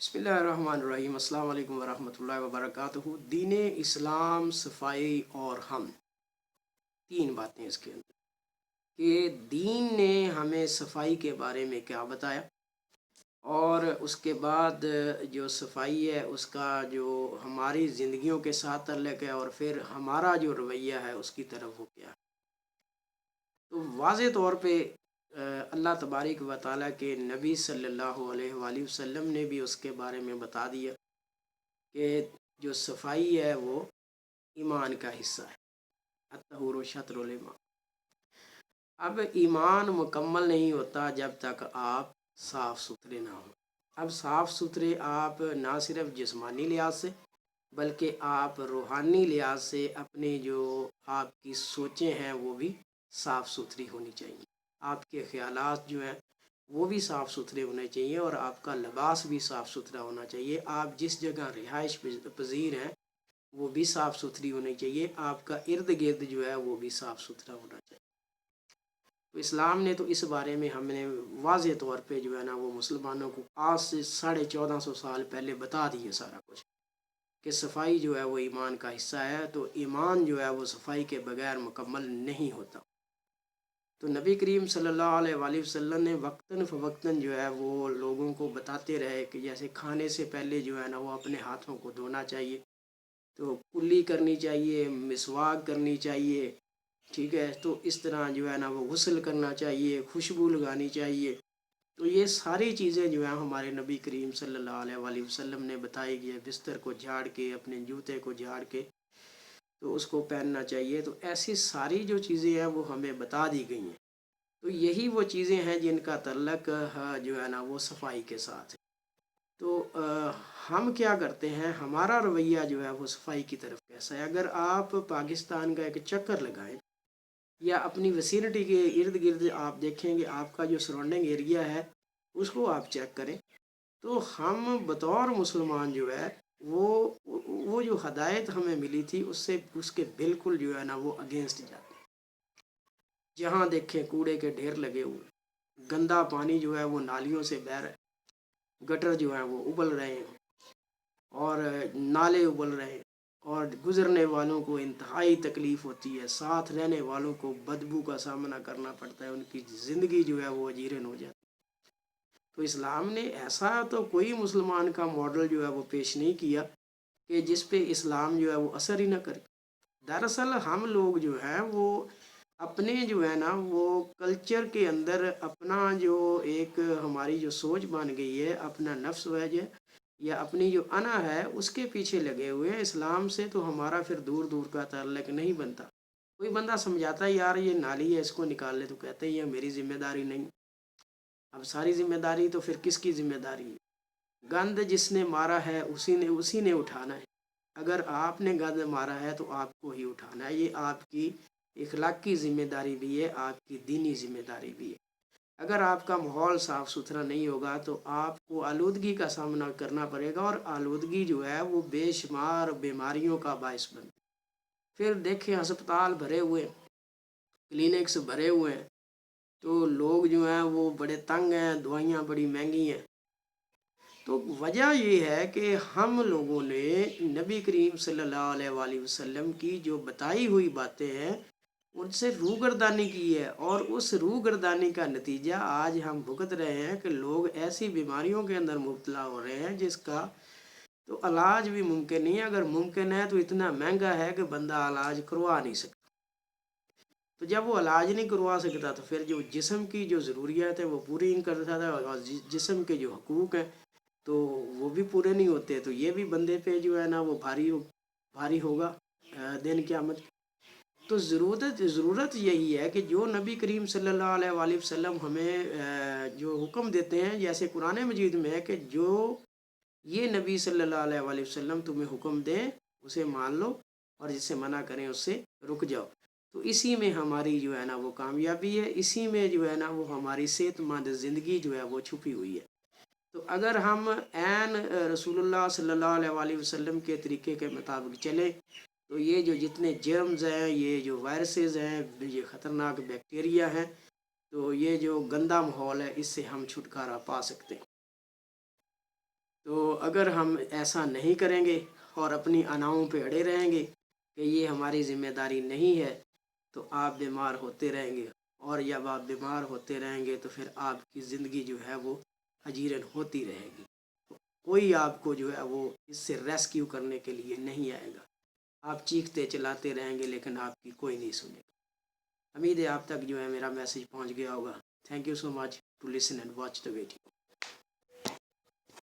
बिस्मिल्लाहिर्रहमानिर्रहीम। अस्सलाम वालेकुम वरहमतुल्लाहि वबरकातुहू। दीन इस्लाम, सफ़ाई और हम, तीन बातें इसके अंदर कि दीन ने हमें सफ़ाई के बारे में क्या बताया, और उसके बाद जो सफ़ाई है उसका जो हमारी ज़िंदगियों के साथ ताल्लुक़ है, और फिर हमारा जो रवैया है उसकी तरफ वो क्या है। तो वाज़े तौर पे अल्लाह तबारक व तआला के नबी सल्लल्लाहु अलैहि वसल्लम ने भी उसके बारे में बता दिया कि जो सफाई है वो ईमान का हिस्सा है। अत्तहुरु शत्रुल ईमान। अब ईमान मुकम्मल नहीं होता जब तक आप साफ़ सुथरे ना हो। अब साफ़ सुथरे आप ना सिर्फ जिस्मानी लिहाज से बल्कि आप रूहानी लिहाज से अपने जो आपकी सोचें हैं वो भी साफ़ सुथरी होनी चाहिए। आपके ख़यालात जो हैं वो भी साफ़ सुथरे होने चाहिए, और आपका लिबास भी साफ़ सुथरा होना चाहिए। आप जिस जगह रिहाइश पजीर हैं वो भी साफ़ सुथरी होनी चाहिए। आपका इर्द गिर्द जो है वो भी साफ़ सुथरा होना चाहिए। तो इस्लाम ने तो इस बारे में हमने वाज़े तौर पे जो है ना वो मुसलमानों को आज से 1450 साल पहले बता दिए सारा कुछ, कि सफाई जो है वो ईमान का हिस्सा है। तो ईमान जो है वो सफाई के बगैर मुकम्मल नहीं होता। तो नबी करीम सल्लल्लाहु अलैहि वसल्लम ने वक्तन फ़वक्तन जो है वो लोगों को बताते रहे कि जैसे खाने से पहले जो है ना वो अपने हाथों को धोना चाहिए, तो कुल्ली करनी चाहिए, मिसवाक करनी चाहिए, ठीक है। तो इस तरह जो है ना वो गुस्ल करना चाहिए, खुशबू लगानी चाहिए। तो ये सारी चीज़ें जो हैं हमारे नबी करीम सल्लल्लाहु अलैहि वसल्लम ने बताई गई है। बिस्तर को झाड़ के, अपने जूते को झाड़ के तो उसको पहनना चाहिए। तो ऐसी सारी जो चीज़ें हैं वो हमें बता दी गई हैं। तो यही वो चीज़ें हैं जिनका तल्लक जो है ना वो सफाई के साथ है। तो हम क्या करते हैं, हमारा रवैया जो है वो सफाई की तरफ कैसा है। अगर आप पाकिस्तान का एक चक्कर लगाएं या अपनी विसिनिटी के इर्द गिर्द आप देखेंगे, आपका जो सराउंडिंग एरिया है उसको आप चेक करें, तो हम बतौर मुसलमान जो है वो जो हदायत हमें मिली थी उससे उसके बिल्कुल जो है ना वो अगेंस्ट जाते हैं। जहाँ देखें कूड़े के ढेर लगे हुए, गंदा पानी जो है वो नालियों से बह रहा है, गटर जो है वो उबल रहे हैं और नाले उबल रहे हैं, और गुज़रने वालों को इंतहाई तकलीफ़ होती है, साथ रहने वालों को बदबू का सामना करना पड़ता है, उनकी ज़िंदगी जो है वो अजीरन हो जाती है। तो इस्लाम ने ऐसा तो कोई मुसलमान का मॉडल जो है वो पेश नहीं किया कि जिस पे इस्लाम जो है वो असर ही ना करे। दरअसल हम लोग जो हैं वो अपने जो है ना वो कल्चर के अंदर अपना जो एक हमारी जो सोच बन गई है, अपना नफ्स वजह या अपनी जो अना है उसके पीछे लगे हुए हैं। इस्लाम से तो हमारा फिर दूर दूर का ताल्लुक नहीं बनता। कोई बंदा समझाता है यार ये नाली है इसको निकाल ले, तो कहते हैं ये मेरी जिम्मेदारी नहीं। अब सारी जिम्मेदारी तो फिर किसकी जिम्मेदारी है? गंद जिसने मारा है उसी ने उठाना है। अगर आपने गंद मारा है तो आपको ही उठाना है। ये आपकी इखलाकी ज़िम्मेदारी भी है, आपकी दीनी ज़िम्मेदारी भी है। अगर आपका माहौल साफ़ सुथरा नहीं होगा तो आपको आलूदगी का सामना करना पड़ेगा, और आलूदगी जो है वो बेशुमार बीमारियों का बायस बनती है। फिर देखें अस्पताल भरे हुए हैं, क्लिनिक्स भरे हुए हैं, तो लोग जो हैं वो बड़े तंग हैं, दवाइयाँ बड़ी महंगी हैं। तो वजह ये है कि हम लोगों ने नबी करीम सल्लल्लाहु अलैहि वसल्लम की जो बताई हुई बातें हैं उनसे रूगर्दानी की है, और उस रूगर्दानी का नतीजा आज हम भुगत रहे हैं कि लोग ऐसी बीमारियों के अंदर मुब्तला हो रहे हैं जिसका तो इलाज भी मुमकिन नहीं है। अगर मुमकिन है तो इतना महंगा है कि बंदा इलाज करवा नहीं सकता। तो जब वो इलाज नहीं करवा सकता तो फिर जो जिस्म की जो ज़रूरियात है वो पूरी नहीं कर सकता, और जिस्म के जो हकूक़ हैं तो वो भी पूरे नहीं होते। तो ये भी बंदे पे जो है ना वो भारी होगा दिन क़यामत। तो ज़रूरत यही है कि जो नबी करीम सल्लल्लाहु अलैहि वसल्लम हमें जो हुक्म देते हैं, जैसे कुरान मजीद में है कि जो ये नबी सल्लल्लाहु अलैहि वसल्लम तुम्हें हुक्म दें उसे मान लो, और जिससे मना करें उससे रुक जाओ। तो इसी में हमारी जो है ना वो कामयाबी है, इसी में जो है ना वो हमारी सेहतमंद ज़िंदगी जो है वो छुपी हुई है। तो अगर हम ऐन रसूलुल्लाह सल्लल्लाहु अलैहि वसल्लम के तरीके के मुताबिक चले तो ये जो जितने जर्म्स हैं, ये जो वायरसेस हैं, ये ख़तरनाक बैक्टीरिया हैं, तो ये जो गंदा माहौल है इससे हम छुटकारा पा सकते हैं। تو اگر ہم ایسا نہیں کریں گے اور اپنی اناؤں پہ اڑے رہیں گے کہ یہ ہماری ذمہ داری نہیں ہے، تو آپ بیمار ہوتے رہیں گے، اور جب آپ بیمار ہوتے رہیں گے تو پھر آپ کی زندگی جو ہے وہ اجیرن ہوتی رہے گی، کوئی آپ کو جو ہے وہ اس سے ریسکیو کرنے کے لیے نہیں آئے گا، آپ چیختے چلاتے رہیں گے لیکن آپ کی کوئی نہیں سنے گا۔ امید ہے آپ تک جو ہے میرا میسیج پہنچ گیا ہوگا۔ Thank you so much to listen and watch the video.